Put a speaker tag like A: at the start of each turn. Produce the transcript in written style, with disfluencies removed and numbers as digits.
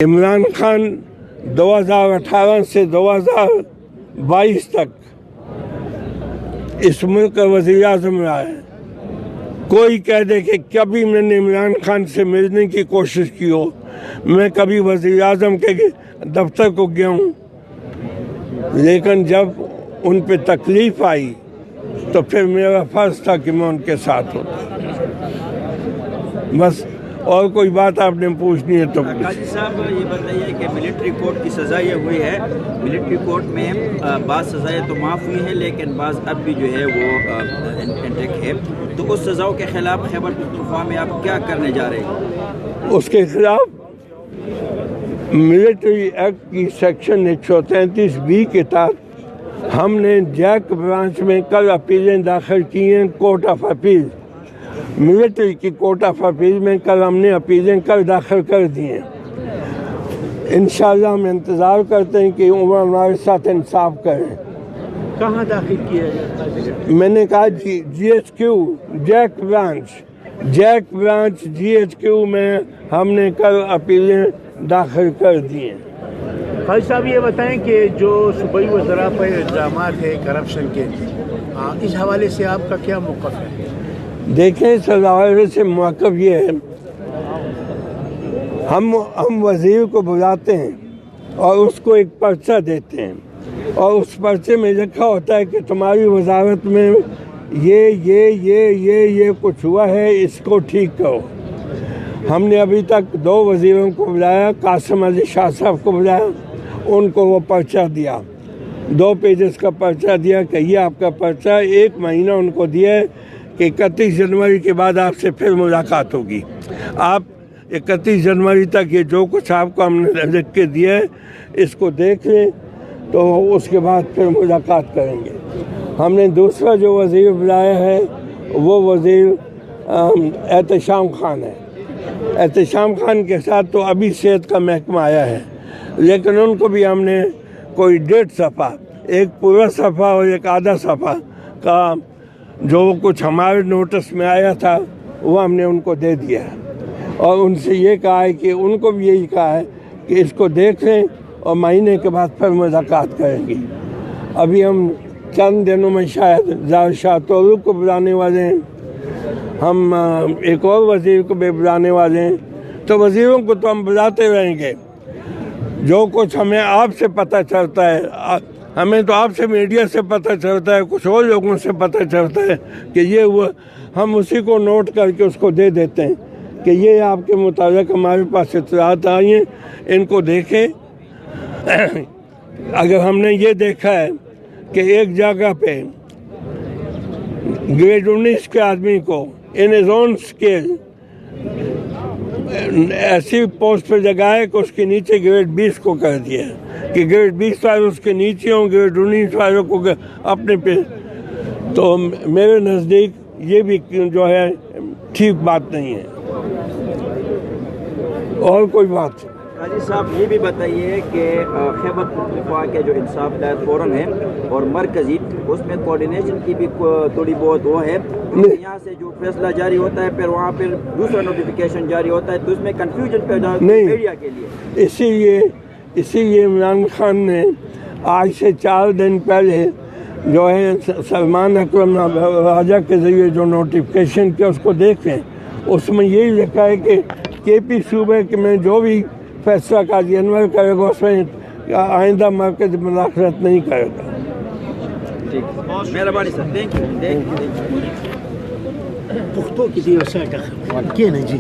A: عمران خان 2018 سے 2022 تک اس ملک کا وزیر اعظم رہا ہے۔ کوئی کہہ دے کہ کبھی میں نے عمران خان سے ملنے کی کوشش کی ہو، میں کبھی وزیر اعظم کے دفتر کو گیا ہوں، لیکن جب ان پہ تکلیف آئی تو پھر میرا فرض تھا کہ میں ان کے ساتھ ہوں۔ بس اور کوئی بات آپ نے پوچھنی ہے تو
B: قاضی صاحب یہ بتائیے کہ ملٹری کورٹ کی سزا یہ ہوئی ہے، ملٹری کورٹ میں بعض سزائیں تو معاف ہوئی ہیں لیکن بعض اب بھی جو ہے وہ انٹیک ہے، تو اس سزاؤں کے خلاف خیبر پختونخوا میں آپ کیا کرنے جا رہے ہیں؟
A: اس کے خلاف ملٹری ایکٹ کی سیکشن 133B کے تحت ہم نے جیک برانچ میں کل اپیلیں داخل کی ہیں، کورٹ آف اپیل ملٹری کی کورٹ آف اپیل میں کل ہم نے اپیلیں داخل کر دی ہیں۔ انشاءاللہ ہم انتظار کرتے ہیں کہ عمر ہمارے ساتھ انصاف کریں۔
C: کہاں داخل کیا جائے؟
A: میں نے کہا جی ایچ کیو جیک برانچ جی ایچ کیو میں ہم نے کل اپیلیں داخل کر دی ہیں۔
C: قاضی صاحب یہ بتائیں کہ جو صوبائی وزراء پر الزامات ہیں کرپشن کے، اس حوالے سے آپ کا کیا موقف ہے؟
A: دیکھیں اس حوالے سے موقف یہ ہے، ہم وزیر کو بلاتے ہیں اور اس کو ایک پرچہ دیتے ہیں اور اس پرچے میں لکھا ہوتا ہے کہ تمہاری وزارت میں یہ کچھ ہوا ہے، اس کو ٹھیک کرو۔ ہم نے ابھی تک 2 وزیروں کو بلایا، قاسم علی شاہ صاحب کو بلایا، ان کو وہ پرچہ دیا، 2 پیجز کا پرچہ دیا کہ یہ آپ کا پرچہ، 1 مہینہ ان کو دیا ہے کہ 31 جنوری کے بعد آپ سے پھر ملاقات ہوگی، آپ 31 جنوری تک یہ جو کچھ آپ کو ہم نے لکھ کے دیا ہے اس کو دیکھ لیں، تو اس کے بعد پھر ملاقات کریں گے۔ ہم نے دوسرا جو وزیر بلایا ہے وہ وزیر احتشام خان ہے۔ احتشام خان کے ساتھ تو ابھی صحت کا محکمہ آیا ہے، لیکن ان کو بھی ہم نے کوئی 1.5 صفحہ، ایک پورا صفحہ اور ایک آدھا صفحہ کا جو کچھ ہمارے نوٹس میں آیا تھا وہ ہم نے ان کو دے دیا ہے، اور ان سے یہ کہا ہے کہ ان کو بھی یہی کہا ہے کہ اس کو دیکھ لیں اور مہینے کے بعد پھر ملاقات کریں گے۔ ابھی ہم چند دنوں میں شاید ظاہر شاہ تورو کو بلانے والے ہیں، ہم ایک اور وزیر کو بھی بلانے والے ہیں، تو وزیروں کو تو ہم بلاتے رہیں گے۔ جو کچھ ہمیں آپ سے پتہ چلتا ہے، ہمیں تو آپ سے میڈیا سے پتہ چلتا ہے، کچھ اور لوگوں سے پتہ چلتا ہے کہ یہ ہوا، ہم اسی کو نوٹ کر کے اس کو دے دیتے ہیں کہ یہ آپ کے متعلق ہمارے پاس اطلاعات آئی ہیں، ان کو دیکھیں۔ اگر ہم نے یہ دیکھا ہے کہ ایک جگہ پہ گریڈ 19 کے آدمی کو ان ہز اون اسکیل ایسی پوسٹ پہ لگائے کہ اس کے نیچے گریڈ 20 کو کر دیا کہ گریڈ 20 والے اس کے نیچے ہوں، گریڈ 19 والوں کو اپنے پہ، تو میرے نزدیک یہ بھی جو ہے ٹھیک بات نہیں ہے۔ اور کوئی بات؟
B: قاضی صاحب یہ بھی بتائیے کہ خیبر پختونخوا کے جو انصاف ہدایت فورم ہے اور مرکزی، اس میں کوارڈینیشن کی بھی تھوڑی بہت وہ ہے، یہاں سے جو فیصلہ جاری ہوتا ہے پھر وہاں پھر دوسرا نوٹیفیکیشن جاری ہوتا ہے، تو اس میں کنفیوژن پیدا ہوتا ہے میڈیا کے لیے۔
A: اسی لیے عمران خان نے آج سے 4 دن پہلے جو ہے سلمان اکرم راجہ کے ذریعے جو نوٹیفیکیشن کیا اس کو دیکھیں، اس میں یہی لکھا ہے کہ کے پی صوبے کے میں جو بھی فیصلہ قاضی انور کرے گا اس میں آئندہ مرکز مداخلت نہیں کرے گا۔
B: مہربانی سر، تھینک یو۔
C: پختو کی دیو ساٹا کیا نا جی